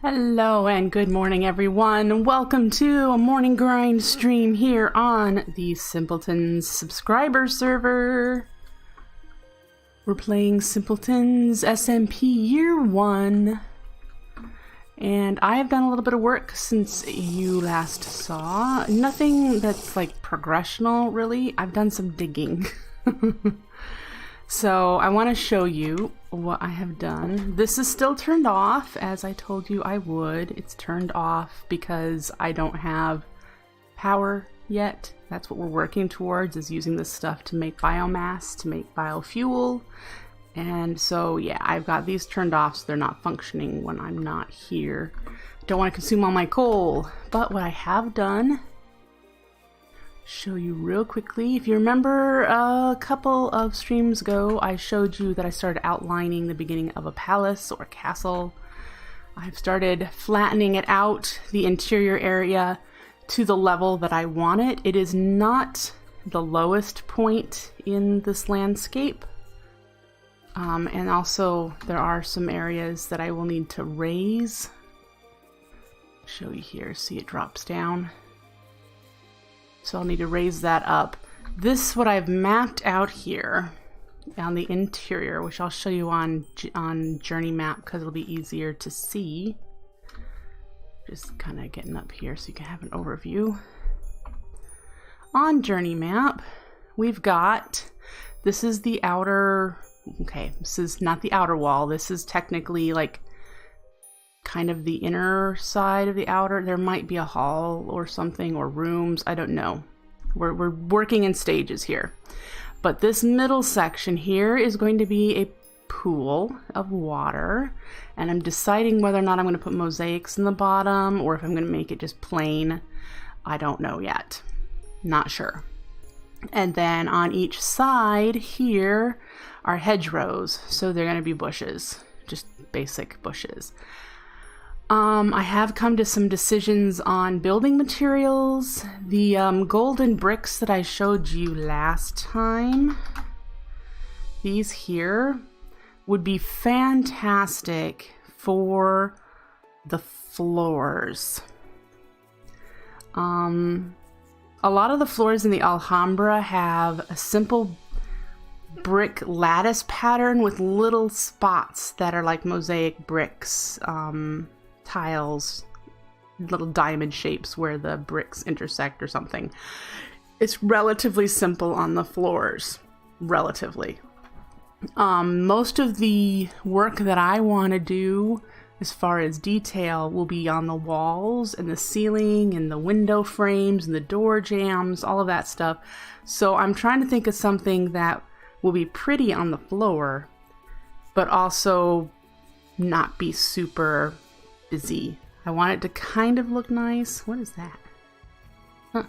Hello and good morning everyone. Welcome to a morning grind stream here on the Simpletons subscriber server. We're playing Simpletons SMP Year 1. And I have done a little bit of work since you last saw. Nothing that's like progressional really. I've done some digging. So I want to show you what I have done. This is still turned off, as I told you I would. It's turned off because I don't have power yet. That's what we're working towards, is using this stuff to make biomass, to make biofuel. And so yeah, I've got these turned off so they're not functioning when I'm not here. Don't want to consume all my coal. But what I have done, show you real quickly. If you remember a couple of streams ago, I showed you that I started outlining the beginning of a palace or a castle. I've started flattening it out, the interior area, to the level that I want it. It is not the lowest point in this landscape. And also there are some areas that I will need to raise. Show you here, see it drops down. So I'll need to raise that up. This is what I've mapped out here on the interior, which I'll show you on journey map because it'll be easier to see. Just kind of getting up here so you can have an overview. On journey map, we've got, this is the outer, okay, this is not the outer wall. This is technically like kind of the inner side of the outer. There might be a hall or something, or rooms, I don't know. We're working in stages here. But this middle section here is going to be a pool of water, and I'm deciding whether or not I'm going to put mosaics in the bottom or if I'm going to make it just plain. I don't know yet. Not sure. And then on each side here are hedgerows, so they're going to be bushes, just basic bushes. I have come to some decisions on building materials. The golden bricks that I showed you last time, these here, would be fantastic for the floors. A lot of the floors in the Alhambra have a simple brick lattice pattern with little spots that are like mosaic bricks. Tiles, little diamond shapes where the bricks intersect or something. It's relatively simple on the floors, relatively. Most of the work that I want to do as far as detail will be on the walls and the ceiling and the window frames and the door jambs, all of that stuff. So I'm trying to think of something that will be pretty on the floor, but also not be super busy. I want it to kind of look nice. What is that? Huh.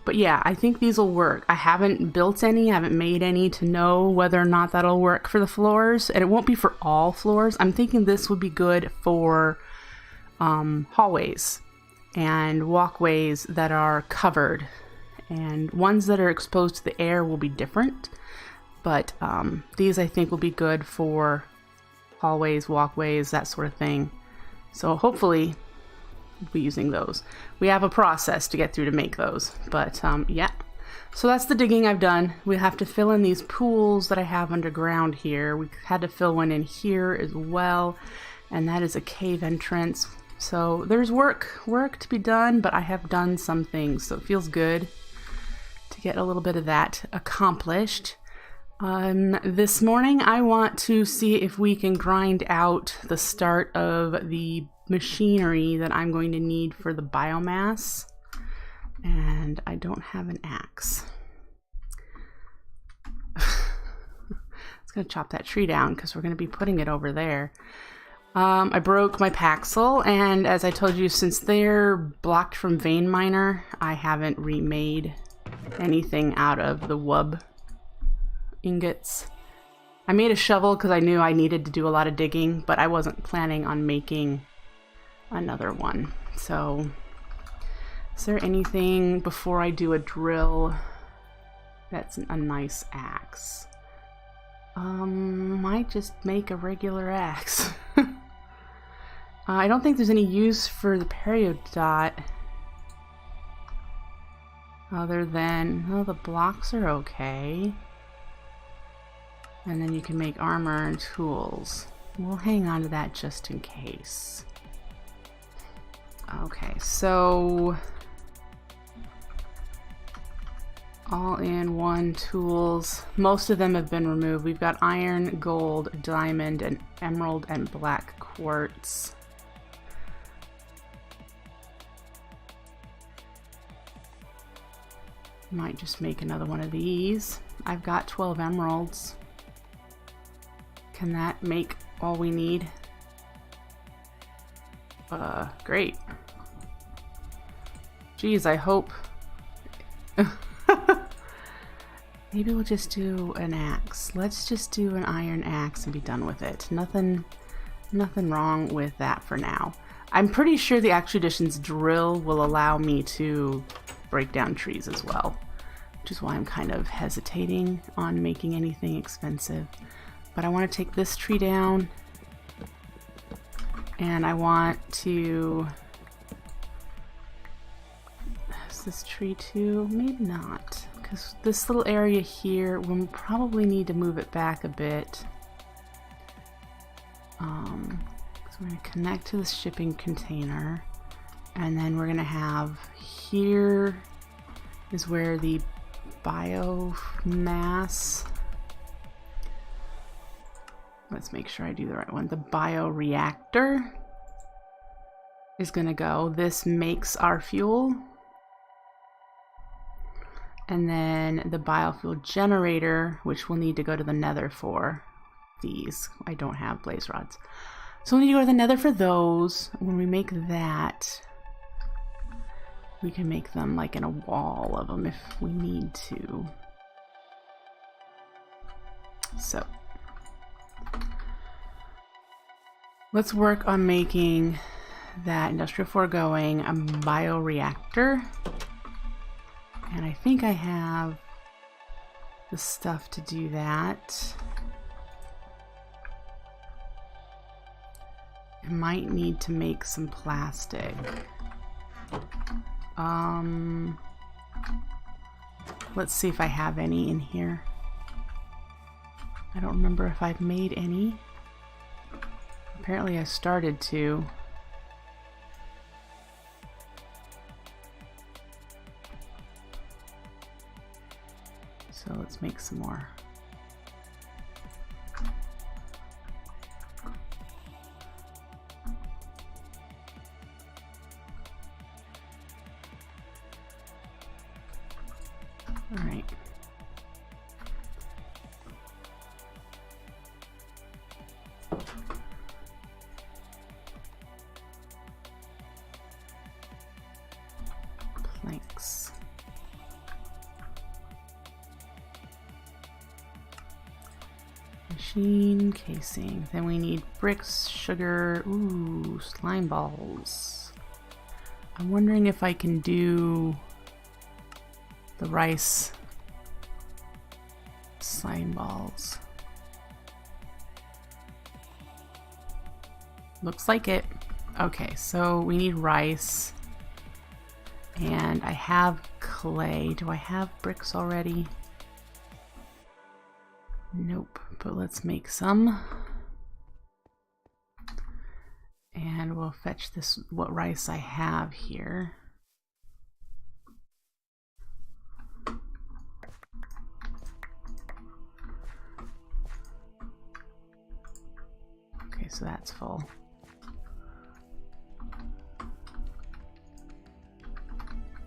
But yeah, I think these will work. I haven't built any, I haven't made any to know whether or not that'll work for the floors, and it won't be for all floors. I'm thinking this would be good for hallways and walkways that are covered, and ones that are exposed to the air will be different, but these I think will be good for hallways, walkways, that sort of thing. So hopefully we'll be using those. We have a process to get through to make those, but yeah. So that's the digging I've done. We have to fill in these pools that I have underground here. We had to fill one in here as well, and that is a cave entrance. So there's work to be done, but I have done some things, so it feels good to get a little bit of that accomplished. This morning I want to see if we can grind out the start of the machinery that I'm going to need for the biomass, and I don't have an axe. It's going to chop that tree down because we're going to be putting it over there. I broke my paxel, and as I told you, since they're blocked from vein miner, I haven't remade anything out of the wub ingots. I made a shovel because I knew I needed to do a lot of digging, but I wasn't planning on making another one. So is there anything before I do a drill that's a nice axe? Might just make a regular axe. I don't think there's any use for the peridot other than, oh, the blocks are okay. And then you can make armor and tools. We'll hang on to that just in case. Okay, so all-in-one tools. Most of them have been removed. We've got iron, gold, diamond, and emerald and black quartz. Might just make another one of these. I've got 12 emeralds. Can that make all we need? Great. Geez, I hope. Maybe we'll just do an axe. Let's just do an iron axe and be done with it. Nothing wrong with that for now. I'm pretty sure the Axe Traditions drill will allow me to break down trees as well, which is why I'm kind of hesitating on making anything expensive. But I want to take this tree down, and I want to... Is this tree too? Maybe not, because this little area here, we'll probably need to move it back a bit. So we're going to connect to the shipping container, and then we're going to have here is where the biomass, let's make sure I do the right one, the bioreactor is going to go. This makes our fuel. And then the biofuel generator, which we'll need to go to the nether for these. I don't have blaze rods. So we'll need to go to the nether for those. When we make that, we can make them like in a wall of them if we need to. So let's work on making that Industrial Foregoing a bioreactor. And I think I have the stuff to do that. I might need to make some plastic. Let's see if I have any in here. I don't remember if I've made any. Apparently I started to. So let's make some more. All right. Planks. Machine casing. Then we need bricks, sugar, ooh, slime balls. I'm wondering if I can do the rice slime balls. Looks like it. Okay, so we need rice. And I have clay. Do I have bricks already? Nope, but let's make some. And we'll fetch this, what rice I have here. Okay, so that's full.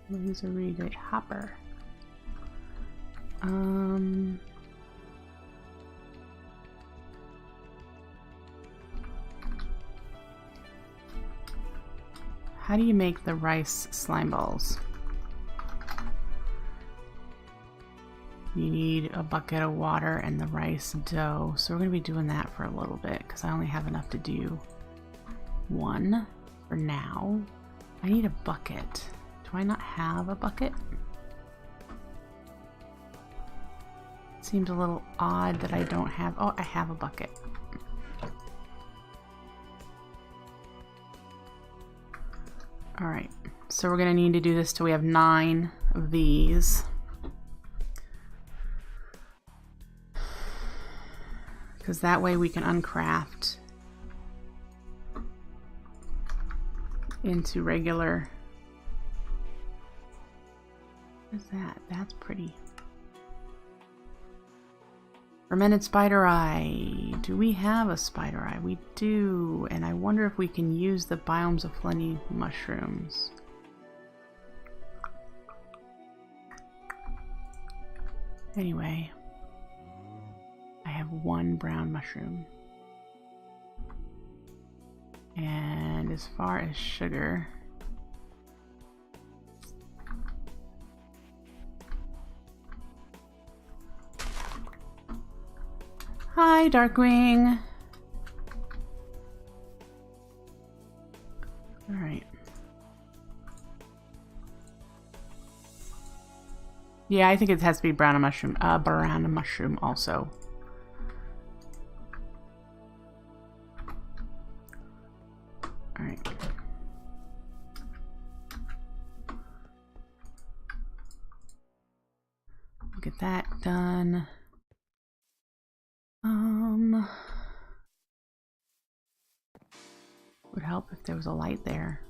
We'll use a really great hopper. How do you make the rice slime balls? You need a bucket of water and the rice dough. So we're going to be doing that for a little bit because I only have enough to do one for now. I need a bucket. Do I not have a bucket? It seems a little odd that I don't have. Oh, I have a bucket. All right, so we're gonna need to do this till we have 9 of these. Because that way we can uncraft into regular. What is that? That's pretty. Fermented spider eye. Do we have a spider eye? We do, and I wonder if we can use the biomes of plenty mushrooms. Anyway, I have 1 brown mushroom. And as far as sugar, hi, Darkwing. All right. Yeah, I think it has to be brown mushroom. Brown mushroom also. All right. Get that done. Would help if there was a light there.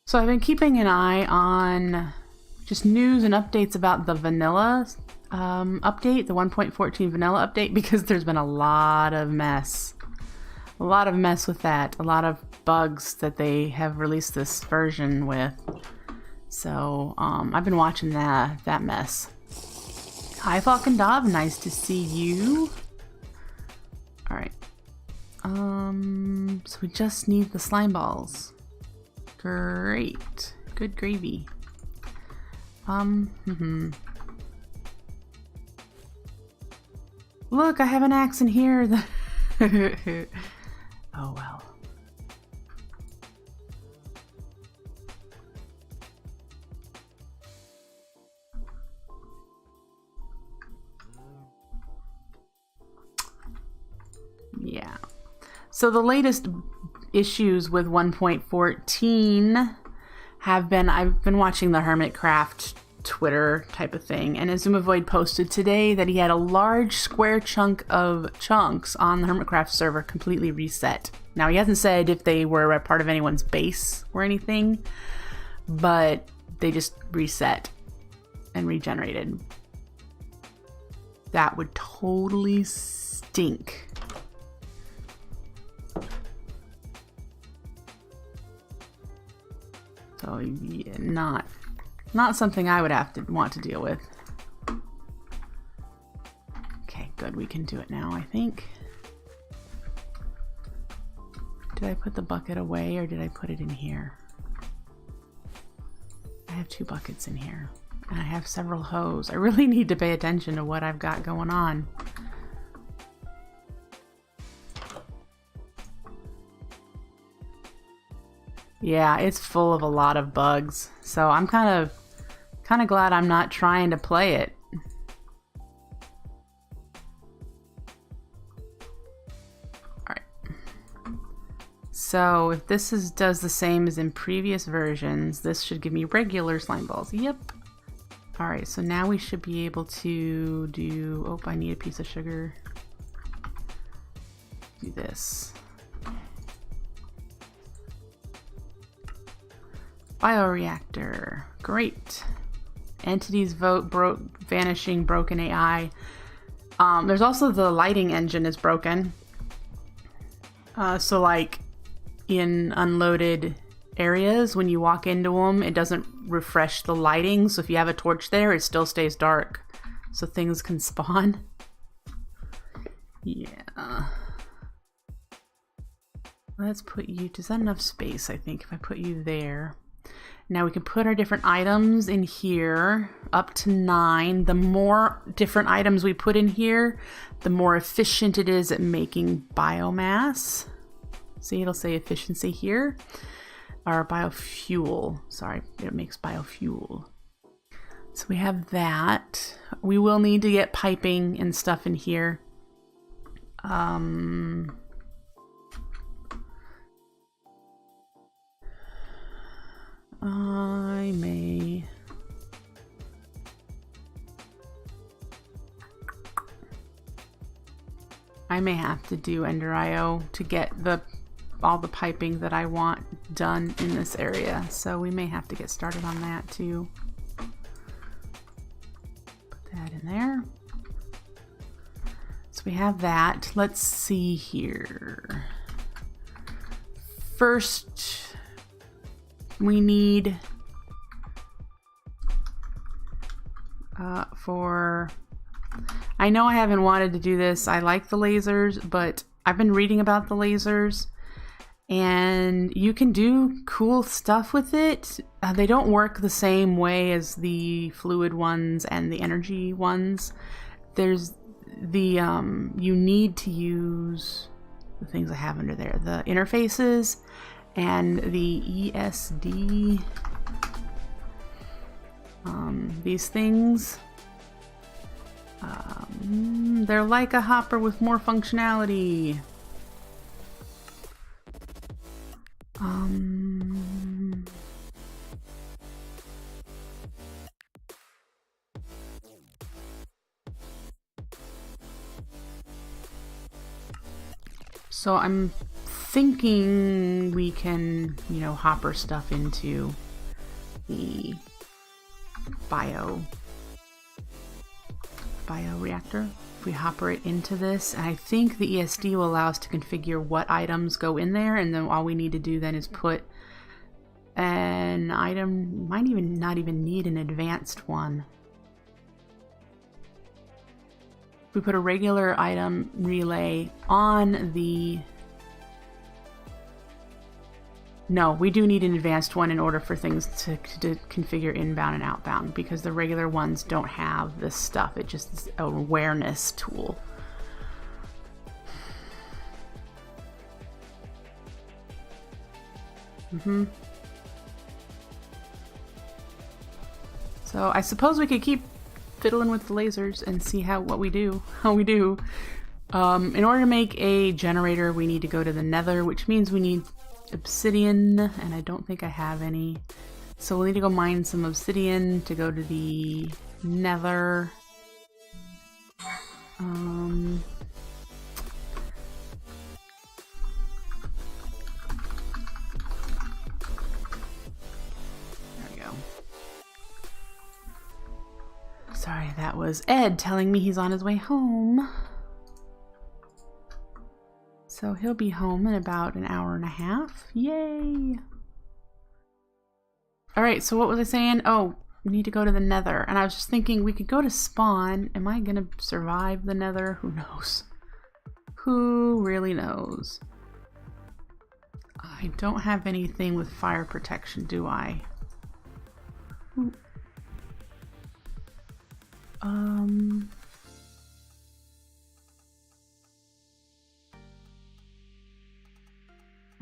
So I've been keeping an eye on just news and updates about the vanilla update, the 1.14 vanilla update, because there's been a lot of mess. A lot of mess with that. A lot of bugs that they have released this version with. So I've been watching that mess. Hi, Falcon Dove. Nice to see you. All right. So we just need the slime balls. Great. Good gravy. Look, I have an axe in here. Oh well. Yeah. So the latest issues with 1.14 have been, I've been watching the Hermitcraft Twitter type of thing, and Azumavoid posted today that he had a large square chunk of chunks on the Hermitcraft server completely reset. Now, he hasn't said if they were a part of anyone's base or anything, but they just reset and regenerated. That would totally stink. So, yeah, not something I would have to want to deal with. Okay, good. We can do it now, I think. Did I put the bucket away or did I put it in here? I have 2 buckets in here. And I have several hoes. I really need to pay attention to what I've got going on. Yeah, it's full of a lot of bugs. So I'm kind of glad I'm not trying to play it. Alright. So if this does the same as in previous versions, this should give me regular slime balls. Yep. Alright, so now we should be able to do... Oh, I need a piece of sugar. Do this. Bioreactor. Great. Entities vote, vanishing, broken AI. There's also the lighting engine is broken. So like in unloaded areas, when you walk into them, it doesn't refresh the lighting. So if you have a torch there, it still stays dark. So things can spawn. Yeah. Let's put you... Is that enough space, I think, if I put you there? Now we can put our different items in here, up to 9. The more different items we put in here, the more efficient it is at making biomass. See, it'll say efficiency here. Or biofuel. Sorry, it makes biofuel. So we have that. We will need to get piping and stuff in here. I may have to do Ender IO to get all the piping that I want done in this area. So we may have to get started on that too. Put that in there. So we have that. Let's see here. First, we need I know I haven't wanted to do this. I like the lasers, but I've been reading about the lasers and you can do cool stuff with it. They don't work the same way as the fluid ones and the energy ones. There's the you need to use the things I have under there, the interfaces and the ESD, these things. They're like a hopper with more functionality. So I'm thinking we can, you know, hopper stuff into the bioreactor. If we hopper it into this, and I think the ESD will allow us to configure what items go in there, and then all we need to do then is put an item, might even not even need an advanced one. If we put a regular item relay on the... No, we do need an advanced one in order for things to configure inbound and outbound, because the regular ones don't have this stuff. It just is an awareness tool. So I suppose we could keep fiddling with the lasers and see how we do. In order to make a generator, we need to go to the Nether, which means we need obsidian, and I don't think I have any. So we'll need to go mine some obsidian to go to the Nether. There we go. Sorry, that was Ed telling me he's on his way home. So he'll be home in about an hour and a half. Yay! Alright, so what was I saying? Oh, we need to go to the Nether. And I was just thinking we could go to spawn. Am I gonna survive the Nether? Who knows? Who really knows? I don't have anything with fire protection, do I? Ooh.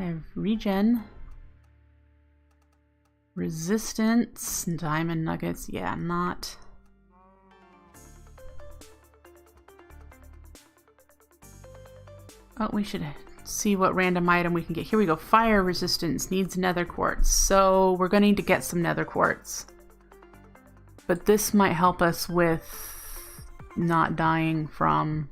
I have regen, resistance, diamond nuggets. Yeah, not. Oh, we should see what random item we can get. Here we go. Fire resistance needs nether quartz. So we're going to need to get some nether quartz. But this might help us with not dying from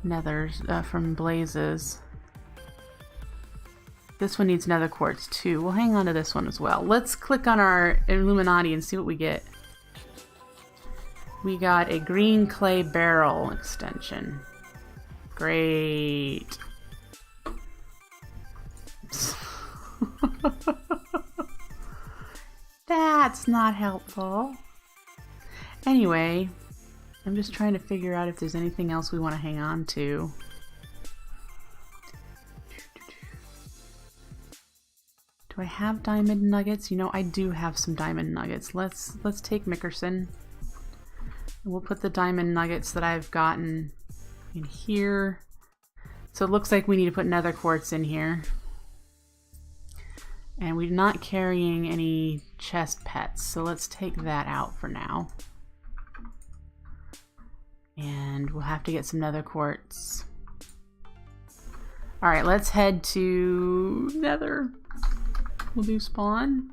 nethers, from blazes. This one needs nether quartz too. We'll hang on to this one as well. Let's click on our Illuminati and see what we get. We got a green clay barrel extension. Great. That's not helpful. Anyway, I'm just trying to figure out if there's anything else we want to hang on to. Do I have diamond nuggets? You know, I do have some diamond nuggets. Let's take Mickerson. We'll put the diamond nuggets that I've gotten in here. So it looks like we need to put nether quartz in here. And we're not carrying any chest pets, so let's take that out for now. And we'll have to get some nether quartz. Alright, let's head to nether. We'll do spawn.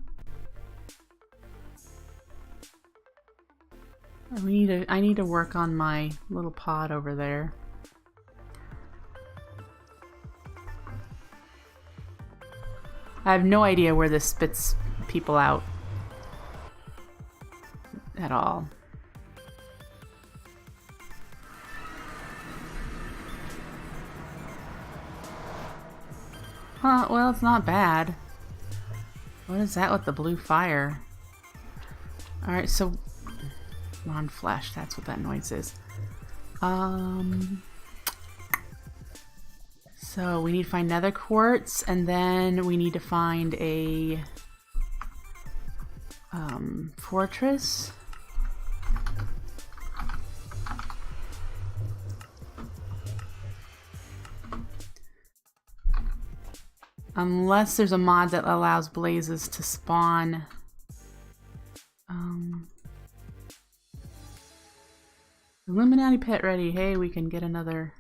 I need to work on my little pod over there. I have no idea where this spits people out at all. Huh, well, it's not bad. What is that with the blue fire? Alright, so non-flesh, that's what that noise is. So we need to find nether quartz, and then we need to find a fortress. Unless there's a mod that allows blazes to spawn. Illuminati pet ready. Hey, we can get another.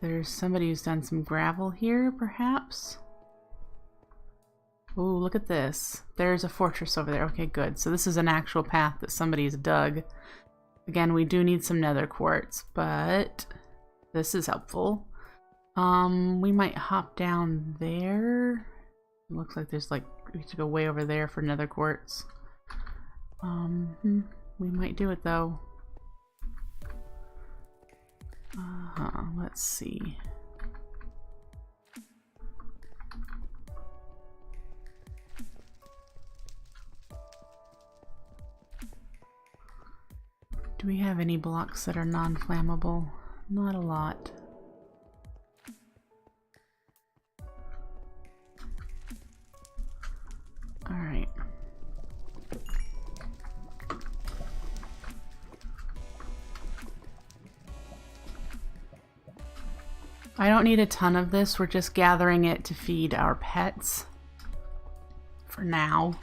There's somebody who's done some gravel here, perhaps? Oh, look at this. There's a fortress over there. Okay, good. So this is an actual path that somebody's dug. Again, we do need some nether quartz, but this is helpful. We might hop down there. It looks like there's like, we have to go way over there for nether quartz. We might do it though. Let's see. Do we have any blocks that are non-flammable? Not a lot. All right. I don't need a ton of this, we're just gathering it to feed our pets for now.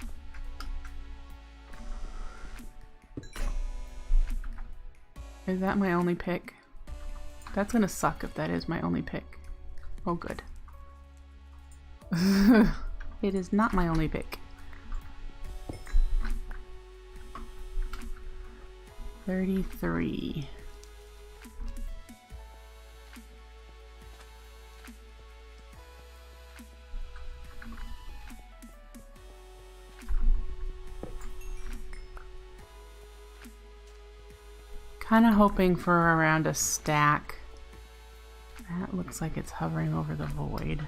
Is that my only pick? That's gonna suck if that is my only pick. Oh good. It is not my only pick. 33. Kind of hoping for around a stack. That looks like it's hovering over the void.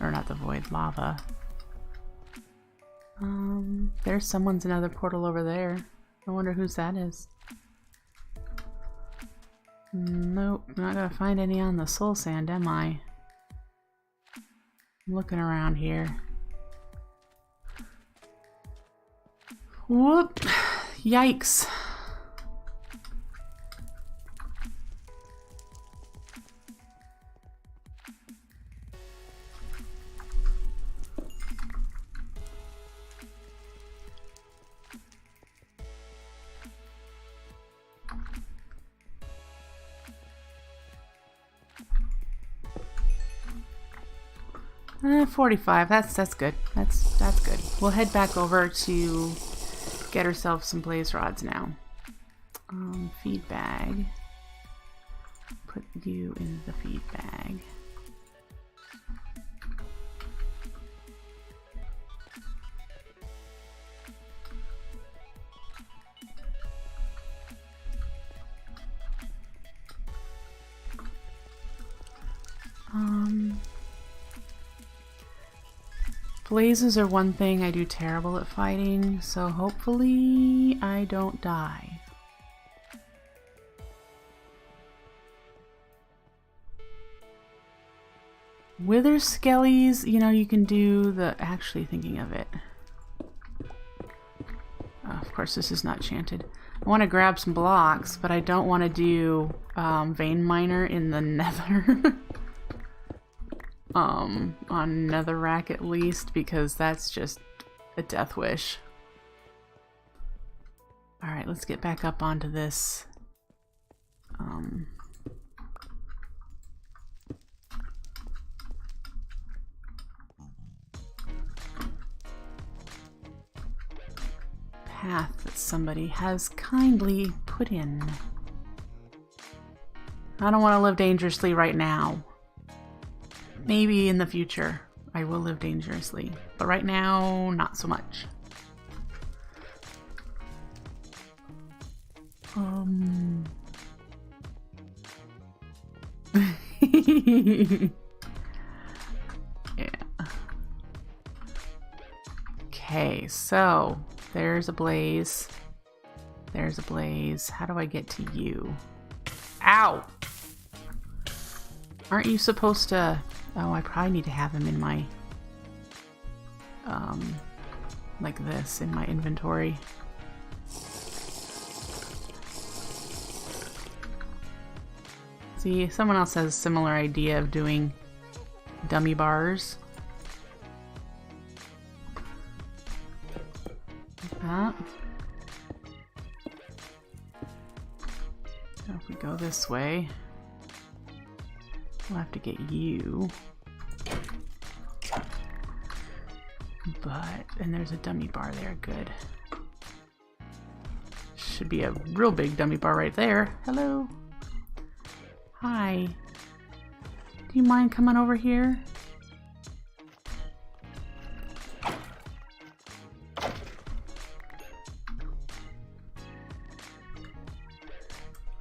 Or not the void, lava. There's someone's another portal over there. I wonder whose that is. Nope, not gonna find any on the soul sand, am I? I'm looking around here. Whoop! Yikes! Eh, 45. That's good. That's good. We'll head back over to get ourselves some blaze rods now. Feed bag. Put you in the feed bag. Blazes are one thing I do terrible at fighting, so hopefully I don't die. Wither skellies, you know, you can do the... Actually thinking of it. Of course, this is not chanted. I want to grab some blocks, but I don't want to do vein miner in the nether. on netherrack at least, because that's just a death wish. Alright, let's get back up onto this. Path that somebody has kindly put in. I don't want to live dangerously right now. Maybe in the future I will live dangerously, but right now, not so much. Yeah. Okay, so there's a blaze. There's a blaze. How do I get to you? Ow! Aren't you supposed to... Oh, I probably need to have him in my... like this, in my inventory. See, someone else has a similar idea of doing dummy bars. So if we go this way, we'll have to get you. And there's a dummy bar there, good. Should be a real big dummy bar right there. Hello. Hi. Do you mind coming over here?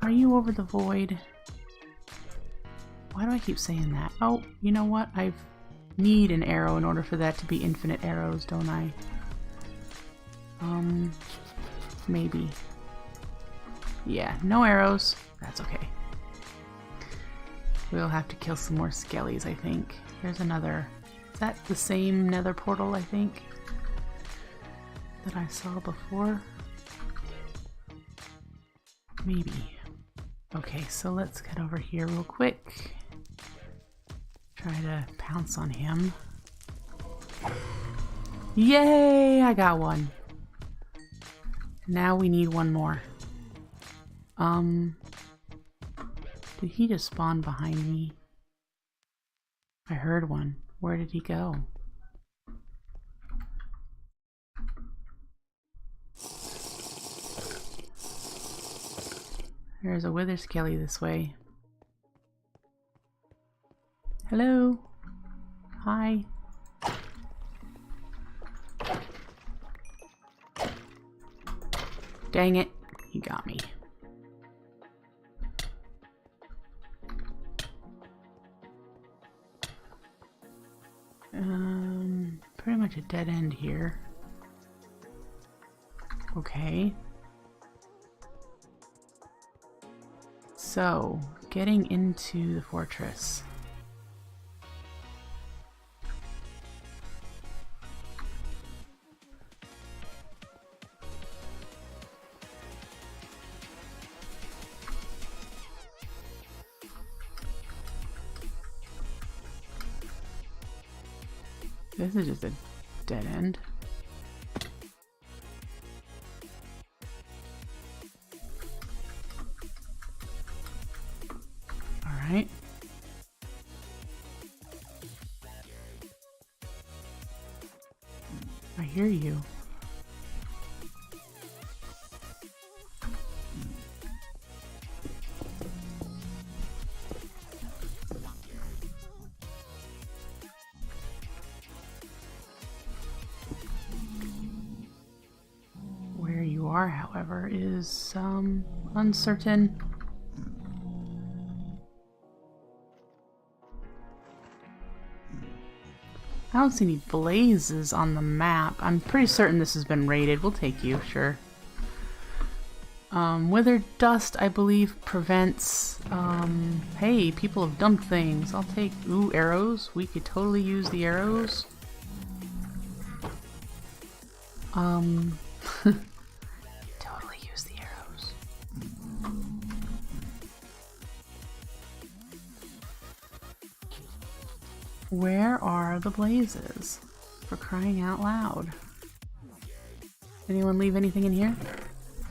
Are you over the void? Why do I keep saying that? Oh, you know what? I need an arrow in order for that to be infinite arrows, don't I? Maybe. Yeah, no arrows. That's okay. We'll have to kill some more skellies, I think. Here's another. Is that the same nether portal, I think, that I saw before? Maybe. Okay, so let's get over here real quick. Try to pounce on him. Yay! I got one. Now we need one more. Did he just spawn behind me? I heard one. Where did he go? There's a wither skelly this way. Hello? Hi. Dang it, he got me. Pretty much a dead end here. Okay. So, getting into the fortress. This is just a dead end. All right. I hear you. However, is uncertain. I don't see any blazes on the map. I'm pretty certain this has been raided. We'll take you, sure. Withered dust, I believe, prevents... hey, people have dumped things. I'll take... Ooh, arrows. We could totally use the arrows. Where are the blazes? For crying out loud. Anyone leave anything in here?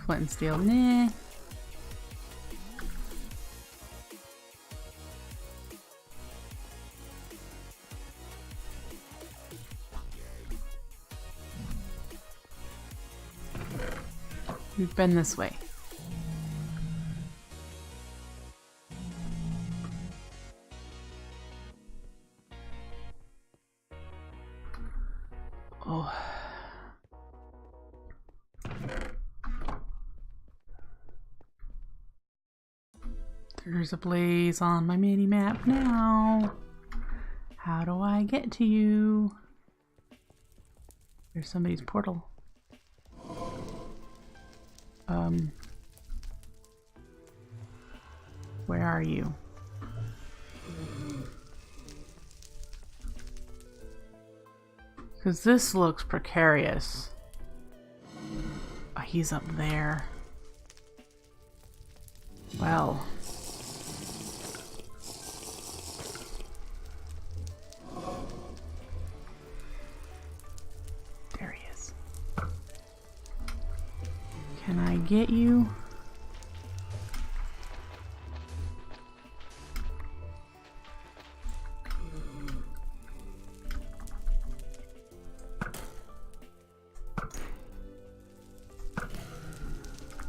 Flint and steel. Nah. We've been this way. Oh. There's a blaze on my mini map now. How do I get to you? There's somebody's portal. Where are you? Because this looks precarious. Oh, he's up there. Well. There he is. Can I get you?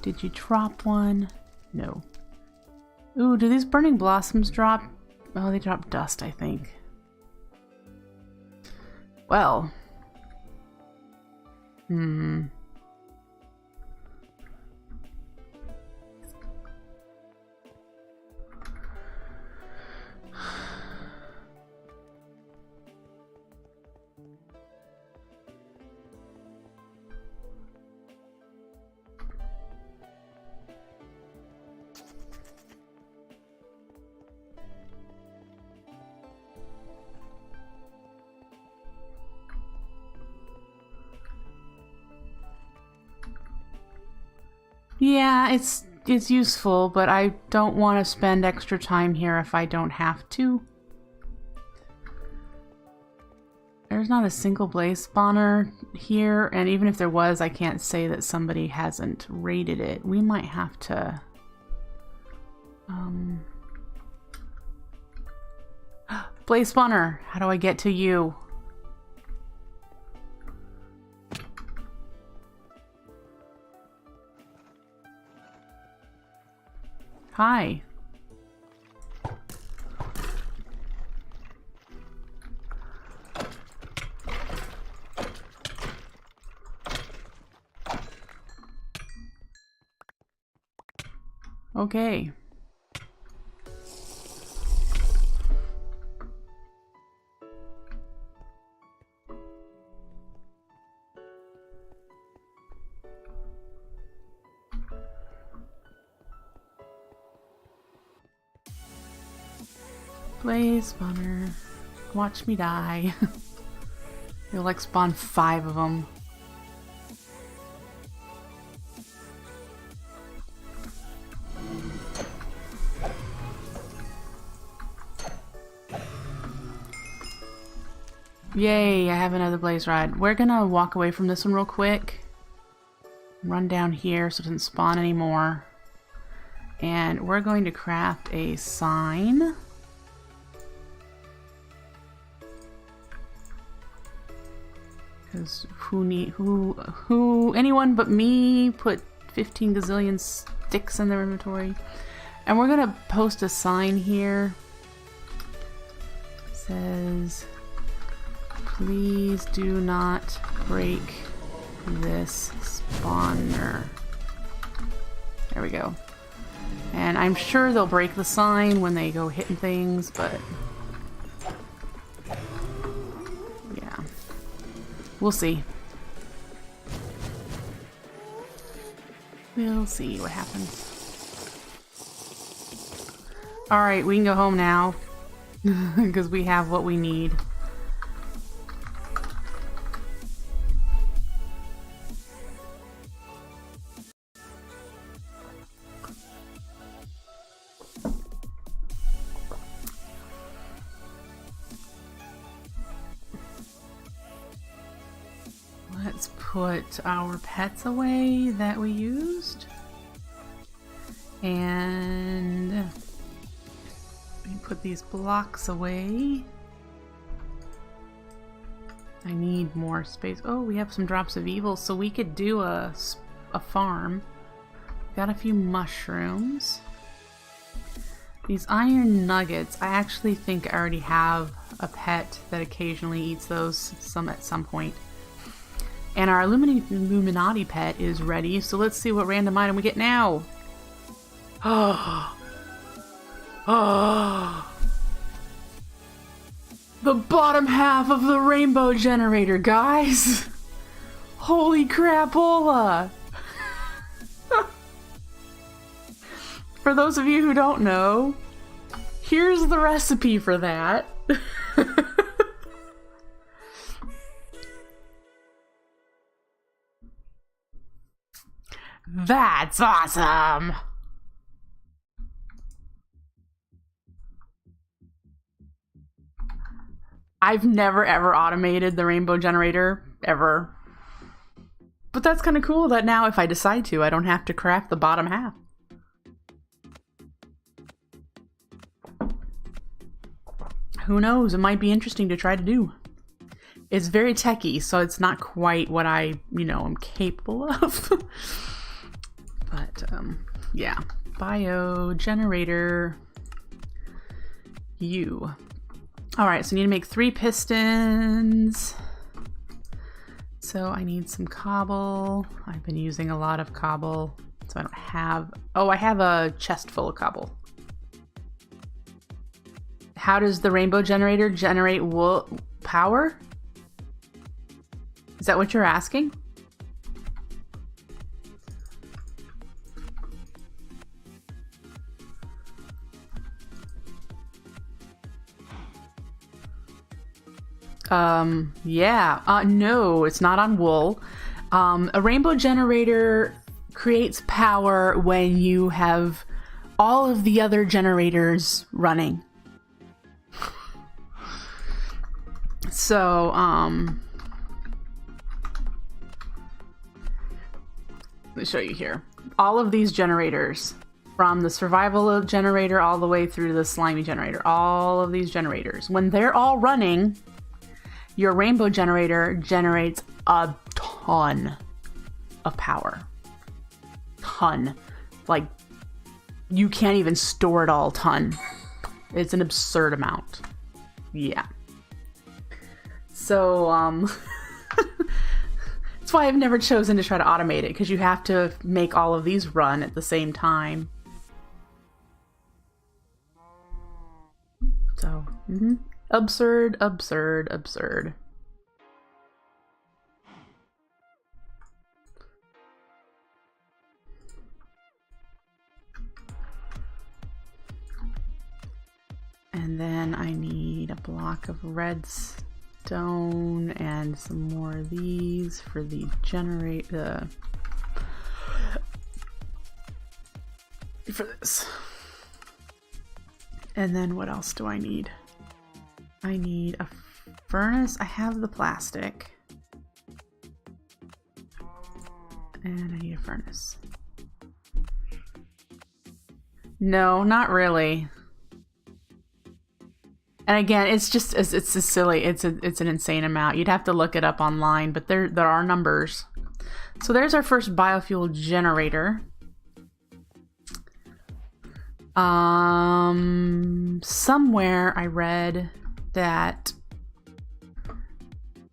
Did you drop one? No. Ooh, do these burning blossoms drop? Oh, they drop dust, I think. Well. Yeah, it's useful, but I don't want to spend extra time here if I don't have to. There's not a single blaze spawner here, and even if there was, I can't say that somebody hasn't raided it. We might have to... Blaze spawner! How do I get to you? Hi. Okay. Blaze spawner. Watch me die. You'll like spawn 5 of them. Yay, I have another blaze rod. We're gonna walk away from this one real quick. Run down here so it doesn't spawn anymore. And we're going to craft a sign. Because anyone but me put 15 gazillion sticks in their inventory. And we're gonna post a sign here. It says, please do not break this spawner. There we go. And I'm sure they'll break the sign when they go hitting things, but yeah. We'll see. We'll see what happens. Alright, we can go home now. Because we have what we need. Let's put our pets away that we used. And we put these blocks away. I need more space. Oh, we have some drops of evil, so we could do a farm. Got a few mushrooms. These iron nuggets, I actually think I already have a pet that occasionally eats those at some point. And our Illuminati pet is ready, so let's see what random item we get now. Oh. Oh. The bottom half of the rainbow generator, guys! Holy crapola! For those of you who don't know, here's the recipe for that. That's awesome! I've never ever automated the rainbow generator, ever. But that's kind of cool that now if I decide to, I don't have to craft the bottom half. Who knows? It might be interesting to try to do. It's very techy, so it's not quite what I, am capable of. But, yeah. Biogenerator U. Alright, so I need to make 3 pistons. So I need some cobble. I've been using a lot of cobble, so I don't have... Oh, I have a chest full of cobble. How does the rainbow generator generate wool power? Is that what you're asking? Yeah. No, it's not on wool. A rainbow generator creates power when you have all of the other generators running. So, let me show you here. All of these generators, from the survival generator all the way through to the slimy generator, all of these generators, when they're all running, your rainbow generator generates a ton of power. Ton. Like, you can't even store it all ton. It's an absurd amount. Yeah. So, that's why I've never chosen to try to automate it, because you have to make all of these run at the same time. So, absurd, absurd, absurd. And then I need a block of redstone and some more of these for the for this. And then what else do I need? I need a furnace. I have the plastic. And I need a furnace. No, not really. And again, it's just it's silly. It's an insane amount. You'd have to look it up online, but there are numbers. So there's our first biofuel generator. Somewhere I read that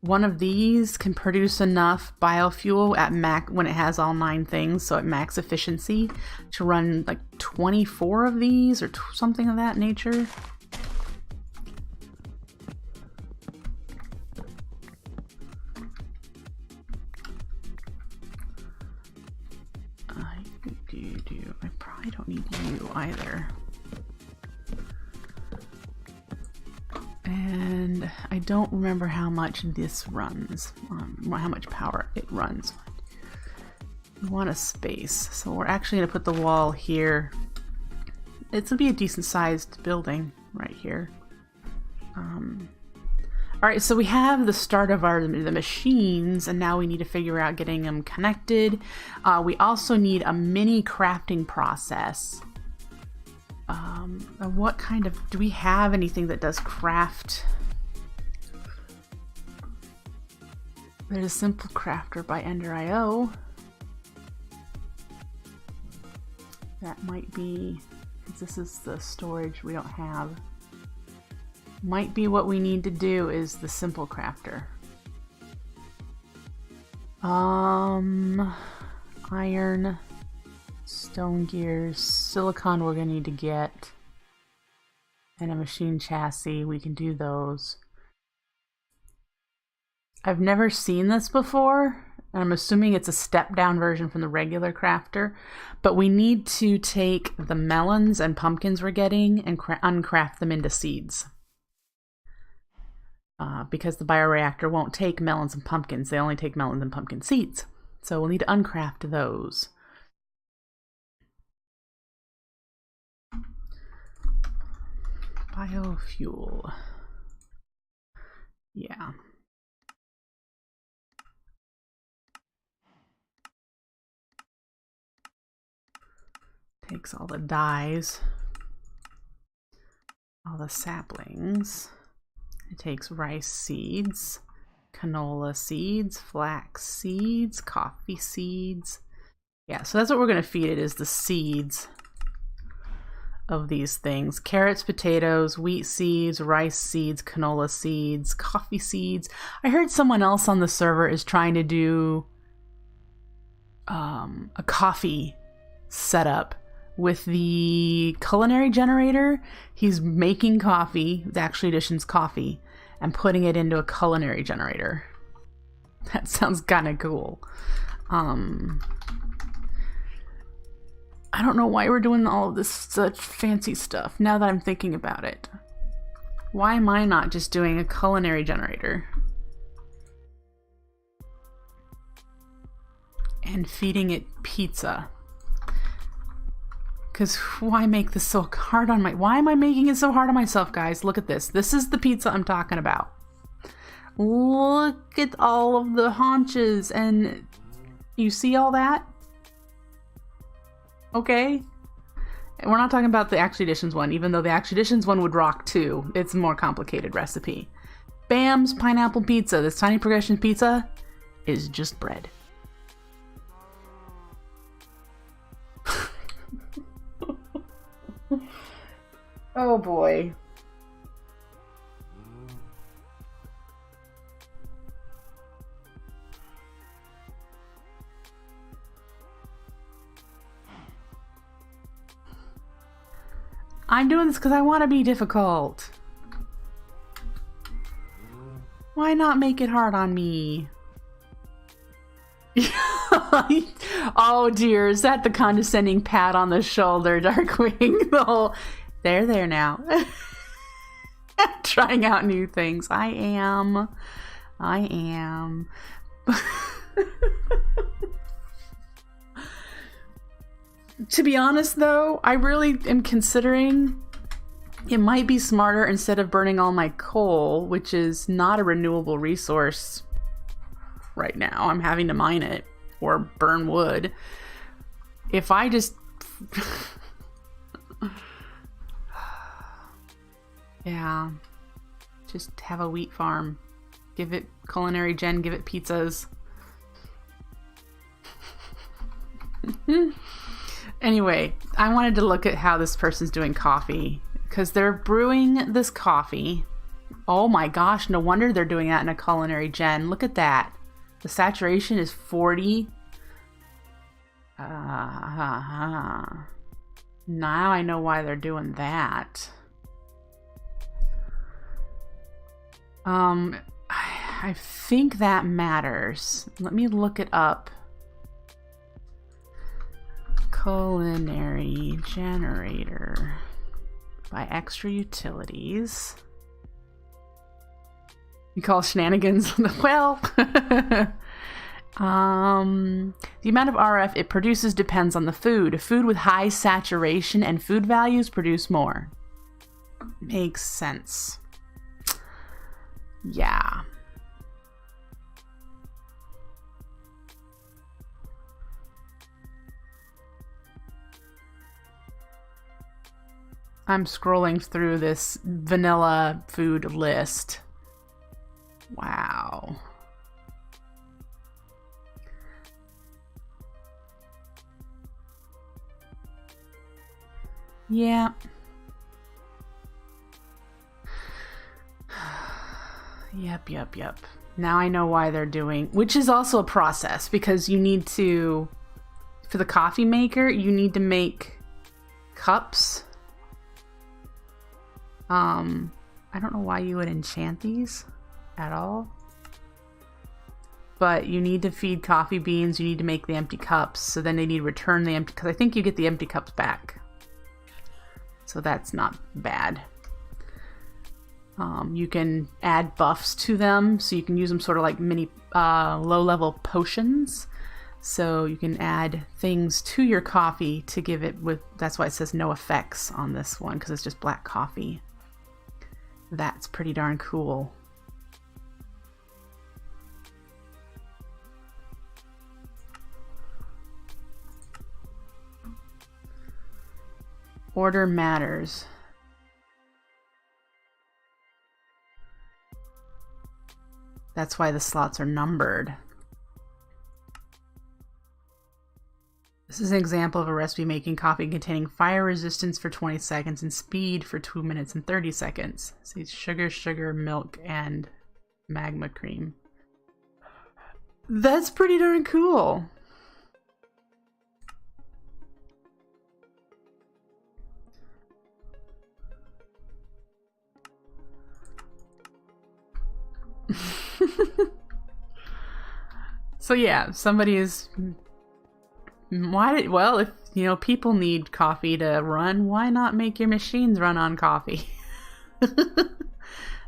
one of these can produce enough biofuel at when it has all 9 things, so at max efficiency, to run like 24 of these or something of that nature. I probably don't need you either. And I don't remember how much this runs, how much power it runs. We want a space, so we're actually going to put the wall here. It's going to be a decent sized building right here. All right, so we have the start of the machines, and now we need to figure out getting them connected. We also need a mini crafting process. What kind of, do we have anything that does craft? There's a simple crafter by Ender.io. That might be, because this is the storage we don't have. Might be what we need to do is the simple crafter. Iron, stone gears, silicon we're gonna need to get, and a machine chassis. We can do those. I've never seen this before. I'm assuming it's a step down version from the regular crafter, but we need to take the melons and pumpkins we're getting and uncraft them into seeds. Because the bioreactor won't take melons and pumpkins. They only take melons and pumpkin seeds. So we'll need to uncraft those. Biofuel. Yeah. Takes all the dyes, all the saplings. It takes rice seeds, canola seeds, flax seeds, coffee seeds. Yeah, so that's what we're going to feed it, is the seeds of these things. Carrots, potatoes, wheat seeds, rice seeds, canola seeds, coffee seeds. I heard someone else on the server is trying to do a coffee setup with the culinary generator. He's making coffee, the Actual Editions coffee, and putting it into a culinary generator. That sounds kind of cool. I don't know why we're doing all of this such fancy stuff now that I'm thinking about it. Why am I not just doing a culinary generator and feeding it pizza? Because why make this so hard on why am I making it so hard on myself, guys? Look at this. This is the pizza I'm talking about. Look at all of the haunches, and you see all that? Okay. We're not talking about the Actual Editions one, even though the Actual Editions one would rock too. It's a more complicated recipe. Bam's pineapple pizza. This Tiny Progression pizza is just bread. Oh boy. I'm doing this because I want to be difficult. Why not make it hard on me? Oh dear, is that the condescending pat on the shoulder, Darkwing? The whole, they're there now. Trying out new things. I am. To be honest though, I really am considering it might be smarter, instead of burning all my coal, which is not a renewable resource right now, I'm having to mine it or burn wood. If I just yeah, just have a wheat farm, give it culinary gen, give it pizzas. Anyway, I wanted to look at how this person's doing coffee, because they're brewing this coffee. Oh my gosh, no wonder they're doing that in a culinary gen. Look at that. The saturation is 40. Now I know why they're doing that. I think that matters. Let me look it up. Culinary generator by Extra Utilities. You call shenanigans? Well, the amount of RF it produces depends on the food. Food with high saturation and food values produce more. Makes sense. Yeah. I'm scrolling through this vanilla food list. Wow. Yeah. Yep. Now I know why they're doing, which is also a process, because you need to, for the coffee maker, you need to make cups. I don't know why you would enchant these at all, but you need to feed coffee beans, you need to make the empty cups, so then they need to return the empty, because I think you get the empty cups back. So that's not bad. You can add buffs to them, so you can use them sort of like mini low-level potions. So you can add things to your coffee to give it with, that's why it says no effects on this one, because it's just black coffee. That's pretty darn cool. Order matters. That's why the slots are numbered. This is an example of a recipe making coffee containing fire resistance for 20 seconds and speed for 2 minutes and 30 seconds. So it's sugar, milk, and magma cream. That's pretty darn cool. So yeah, somebody is, well, if you know people need coffee to run, why not make your machines run on coffee?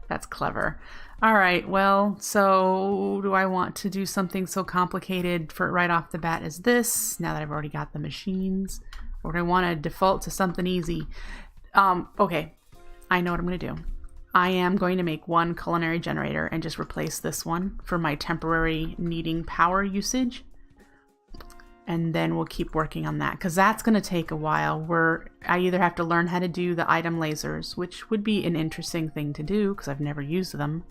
That's clever. All right, well, so do I want to do something so complicated for right off the bat as this, now that I've already got the machines? Or do I want to default to something easy? Okay, I know what I'm going to do. I am going to make one culinary generator and just replace this one for my temporary needing power usage. And then we'll keep working on that, because that's going to take a while. I either have to learn how to do the item lasers, which would be an interesting thing to do because I've never used them,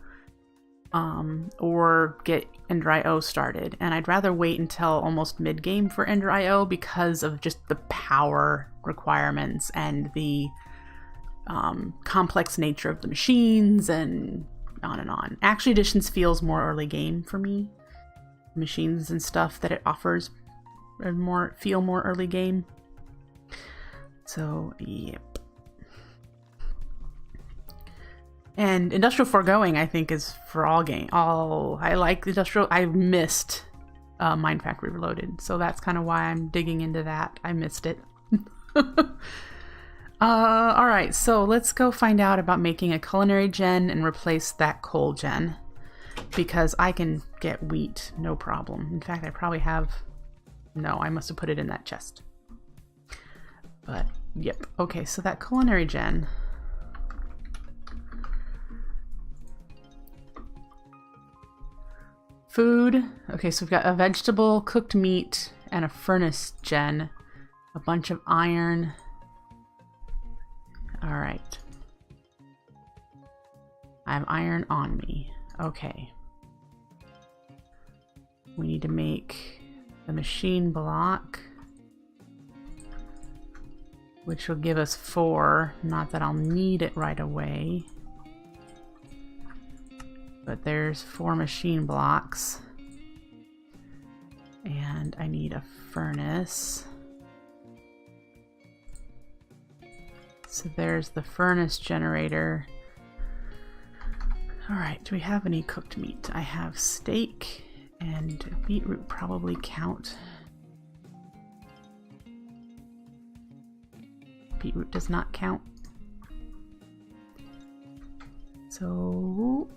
or get Ender IO started. And I'd rather wait until almost mid-game for Ender IO because of just the power requirements and the complex nature of the machines and on and on. Action Editions feels more early game for me. Machines and stuff that it offers feel more early game. So yep. And Industrial Foregoing, I think, is for all game. I like Industrial. I missed Mind Factory Reloaded, so that's kind of why I'm digging into that. I missed it. All right, so let's go find out about making a culinary gen and replace that coal gen, because I can get wheat, no problem. In fact, I probably have, no, I must have put it in that chest. But, yep. Okay, so that culinary gen. Food. Okay, so we've got a vegetable, cooked meat, and a furnace gen. A bunch of iron. All right. I have iron on me. Okay. We need to make the machine block, which will give us 4. Not that I'll need it right away, but there's 4 machine blocks. And I need a furnace. So there's the furnace generator. All right, do we have any cooked meat? I have steak and beetroot probably count. Beetroot does not count. So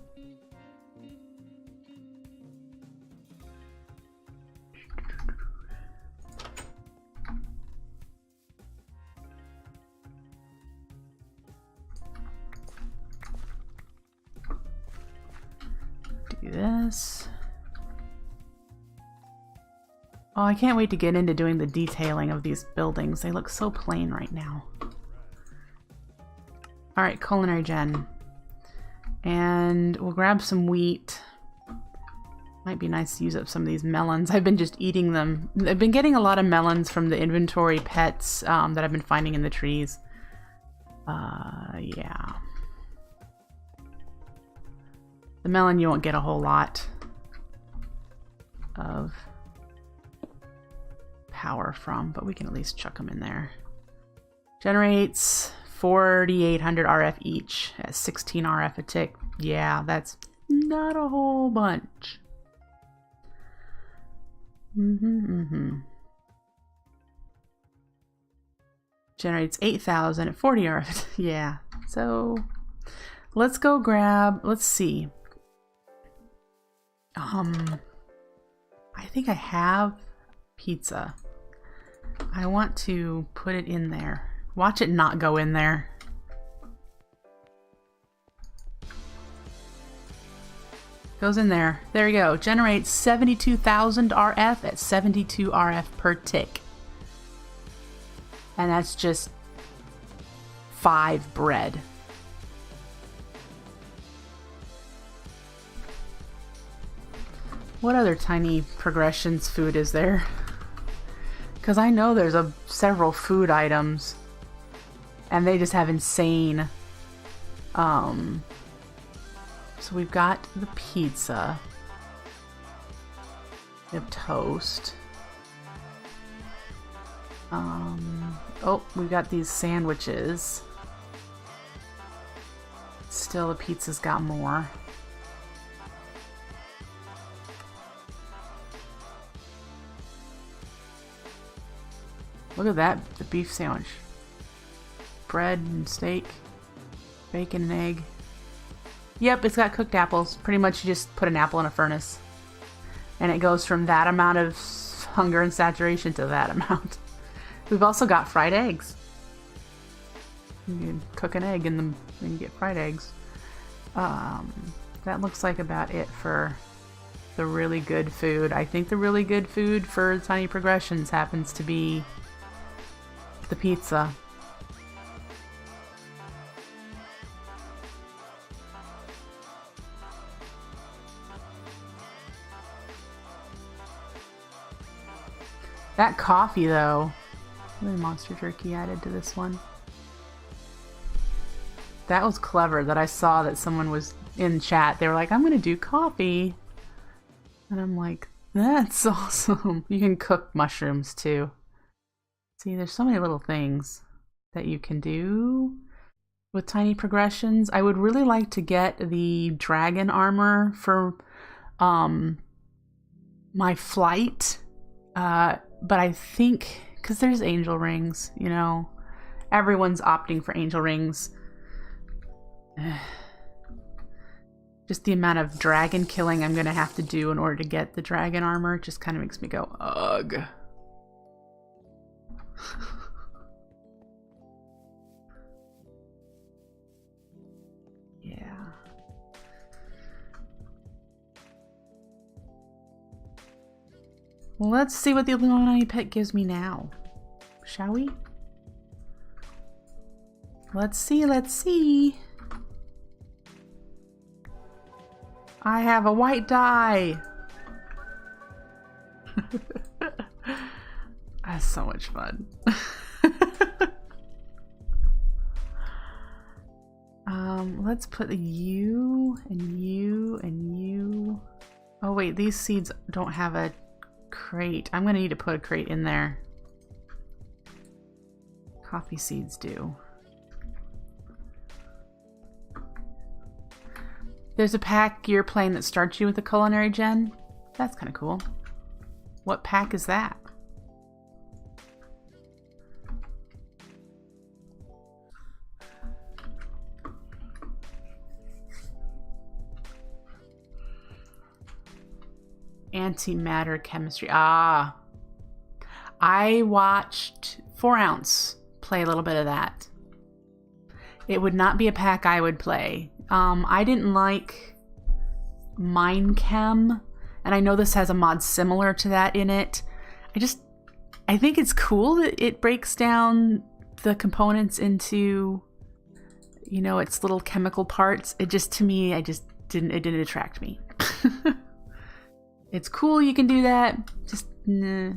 do this. Oh, I can't wait to get into doing the detailing of these buildings. They look so plain right now. Alright, culinary gen. And we'll grab some wheat. Might be nice to use up some of these melons. I've been just eating them. I've been getting a lot of melons from the inventory pets that I've been finding in the trees. Yeah. The melon you won't get a whole lot of power from, but we can at least chuck them in there. Generates 4,800 RF each at 16 RF a tick. Yeah, that's not a whole bunch. Generates 8,000 at 40 RF. Yeah, so let's go grab, let's see. I think I have pizza. I want to put it in there. Watch it not go in there. Goes in there. There you go. Generates 72,000 RF at 72 RF per tick. And that's just 5 bread. What other tiny progressions food is there? Because I know there's several food items. And they just have insane... So we've got the pizza. We have toast. Oh, we've got these sandwiches. Still, the pizza's got more. Look at that, the beef sandwich. Bread and steak, bacon and egg. Yep, it's got cooked apples. Pretty much you just put an apple in a furnace. And it goes from that amount of hunger and saturation to that amount. We've also got fried eggs. You can cook an egg in them and you get fried eggs. That looks like about it for the really good food. I think the really good food for Tiny Progressions happens to be the pizza. That coffee, though. Really monster jerky added to this one. That was clever that I saw that someone was in chat. They were like, I'm going to do coffee. And I'm like, that's awesome. You can cook mushrooms, too. See, there's so many little things that you can do with Tiny Progressions. I would really like to get the dragon armor for my flight. But I think, because there's angel rings, you know, everyone's opting for angel rings. Just the amount of dragon killing I'm going to have to do in order to get the dragon armor just kind of makes me go, ugh. Yeah. Well, let's see what the Illuminati pet gives me now. Shall we? Let's see, let's see. I have a white die. That's so much fun. Let's put you and you and you. Oh wait, these seeds don't have a crate. I'm gonna need to put a crate in there. Coffee seeds do. There's a pack you're playing that starts you with a culinary gen. That's kind of cool. What pack is that? Antimatter chemistry. Ah. I watched 4 Ounce play a little bit of that. It would not be a pack I would play. I didn't like Minechem, and I know this has a mod similar to that in it. I think it's cool that it breaks down the components into, you know, its little chemical parts. It just, to me, it didn't attract me. It's cool you can do that, just nah.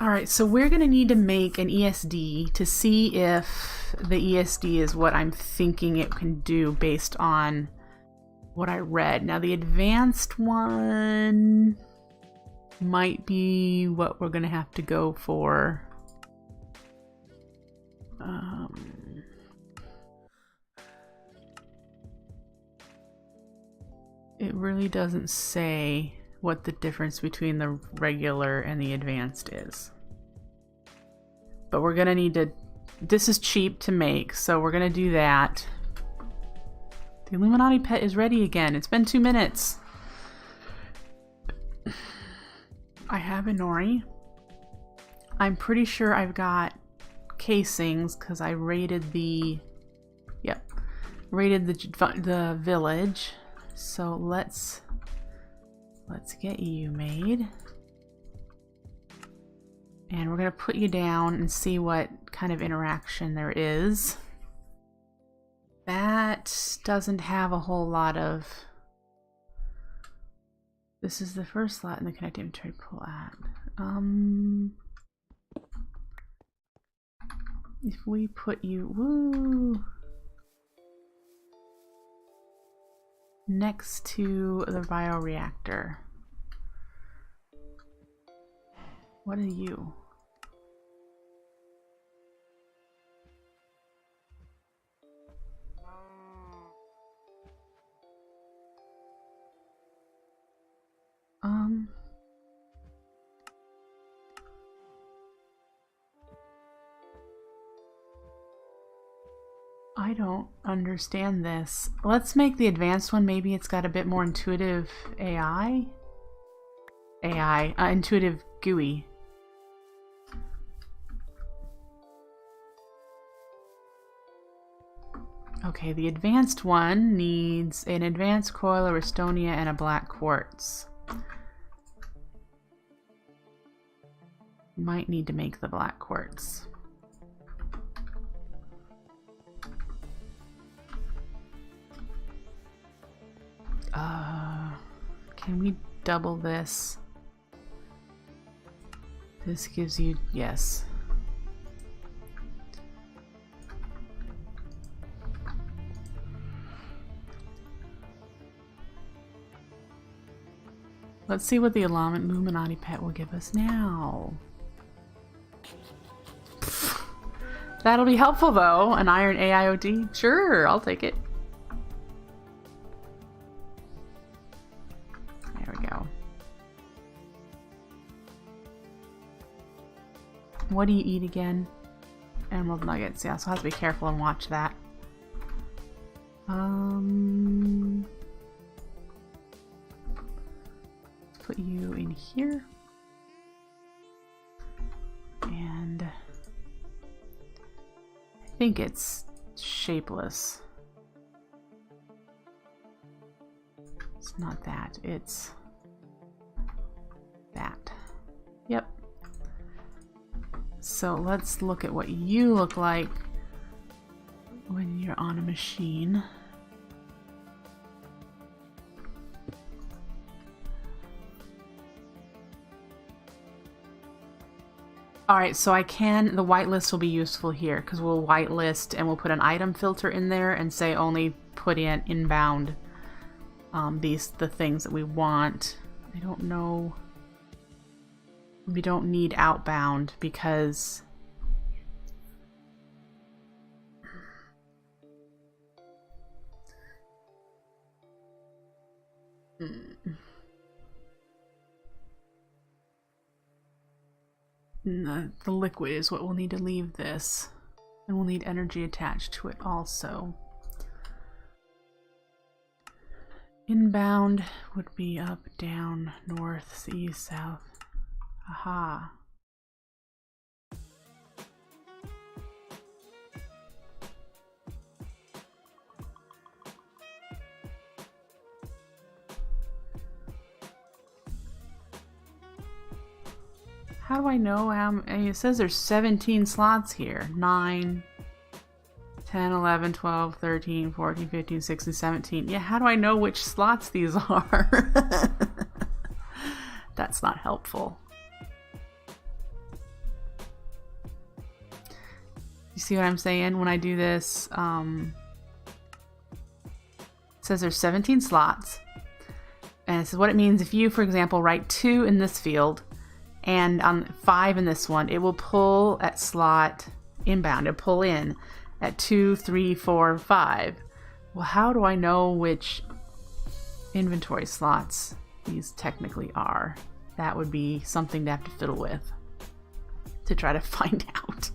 Alright, so we're gonna need to make an ESD to see if the ESD is what I'm thinking it can do based on what I read. Now the advanced one might be what we're gonna have to go for. It really doesn't say what the difference between the regular and the advanced is. But we're gonna need to, this is cheap to make, so we're gonna do that. The Illuminati pet is ready again. It's been 2 minutes. I have Inori. I'm pretty sure I've got casings because I raided the, raided the village. So let's get you made. And we're gonna put you down and see what kind of interaction there is. That doesn't have a whole lot of... This is the first slot in the connect inventory pull at. If we put you, woo, next to the bioreactor. What are you? I don't understand this. Let's make the advanced one. Maybe it's got a bit more intuitive AI? Intuitive GUI. Okay, the advanced one needs an advanced coil, a Restonia, and a black quartz. Might need to make the black quartz. Can we double this? This gives you, yes. Let's see what the Illuminati pet will give us now. That'll be helpful though. An iron AIOD? Sure, I'll take it. There we go. What do you eat again? Emerald nuggets. Yeah, so I have to be careful and watch that. Let's put you in here. And I think it's shapeless. It's not that, it's that. Yep. So let's look at what you look like when you're on a machine. Alright, so the whitelist will be useful here because we'll whitelist and we'll put an item filter in there and say only put in inbound the things that we want. I don't know. We don't need outbound because the liquid is what we'll need to leave this, and we'll need energy attached to it also. Inbound would be up, down, north, east, south. Aha. How do I know how many? It says there's 17 slots here. 9, 10, 11, 12, 13, 14, 15, 16, 17. Yeah, how do I know which slots these are? That's not helpful. You see what I'm saying? When I do this, it says there's 17 slots. And this is what it means if you, for example, write 2 in this field and 5 in this one, it will pull at slot inbound. It'll pull in at 2, 3, 4, 5. Well, how do I know which inventory slots these technically are? That would be something to have to fiddle with to try to find out.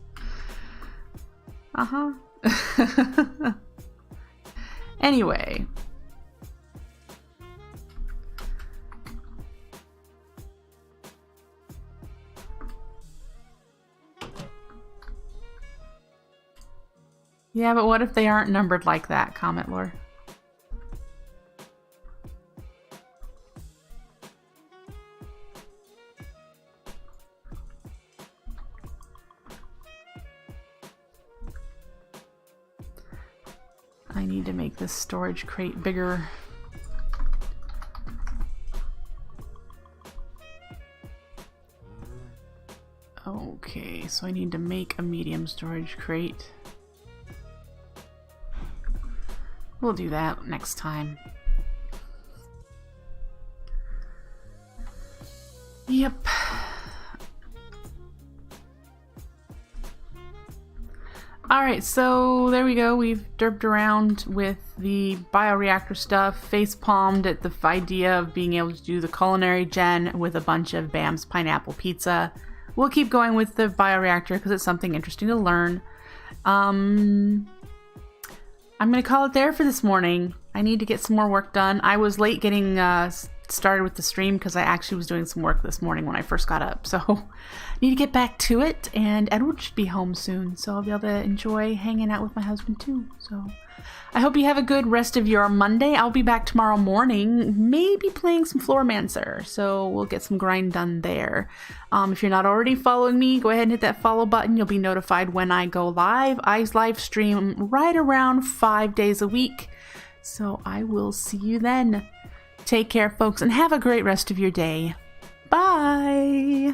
Anyway. Yeah, but what if they aren't numbered like that, Comet Lore? I need to make this storage crate bigger. Okay, so I need to make a medium storage crate. We'll do that next time. Yep. Alright, so there we go. We've derped around with the bioreactor stuff, face-palmed at the idea of being able to do the culinary gen with a bunch of Bam's pineapple pizza. We'll keep going with the bioreactor because it's something interesting to learn. I'm going to call it there for this morning. I need to get some more work done. I was late getting started with the stream because I actually was doing some work this morning when I first got up. So I need to get back to it, and Edward should be home soon, so I'll be able to enjoy hanging out with my husband too. So I hope you have a good rest of your Monday. I'll be back tomorrow morning, maybe playing some Floormancer, so we'll get some grind done there. If you're not already following me, go ahead and hit that follow button. You'll be notified when I go live. I live stream right around 5 days a week, so I will see you then. Take care, folks, and have a great rest of your day. Bye!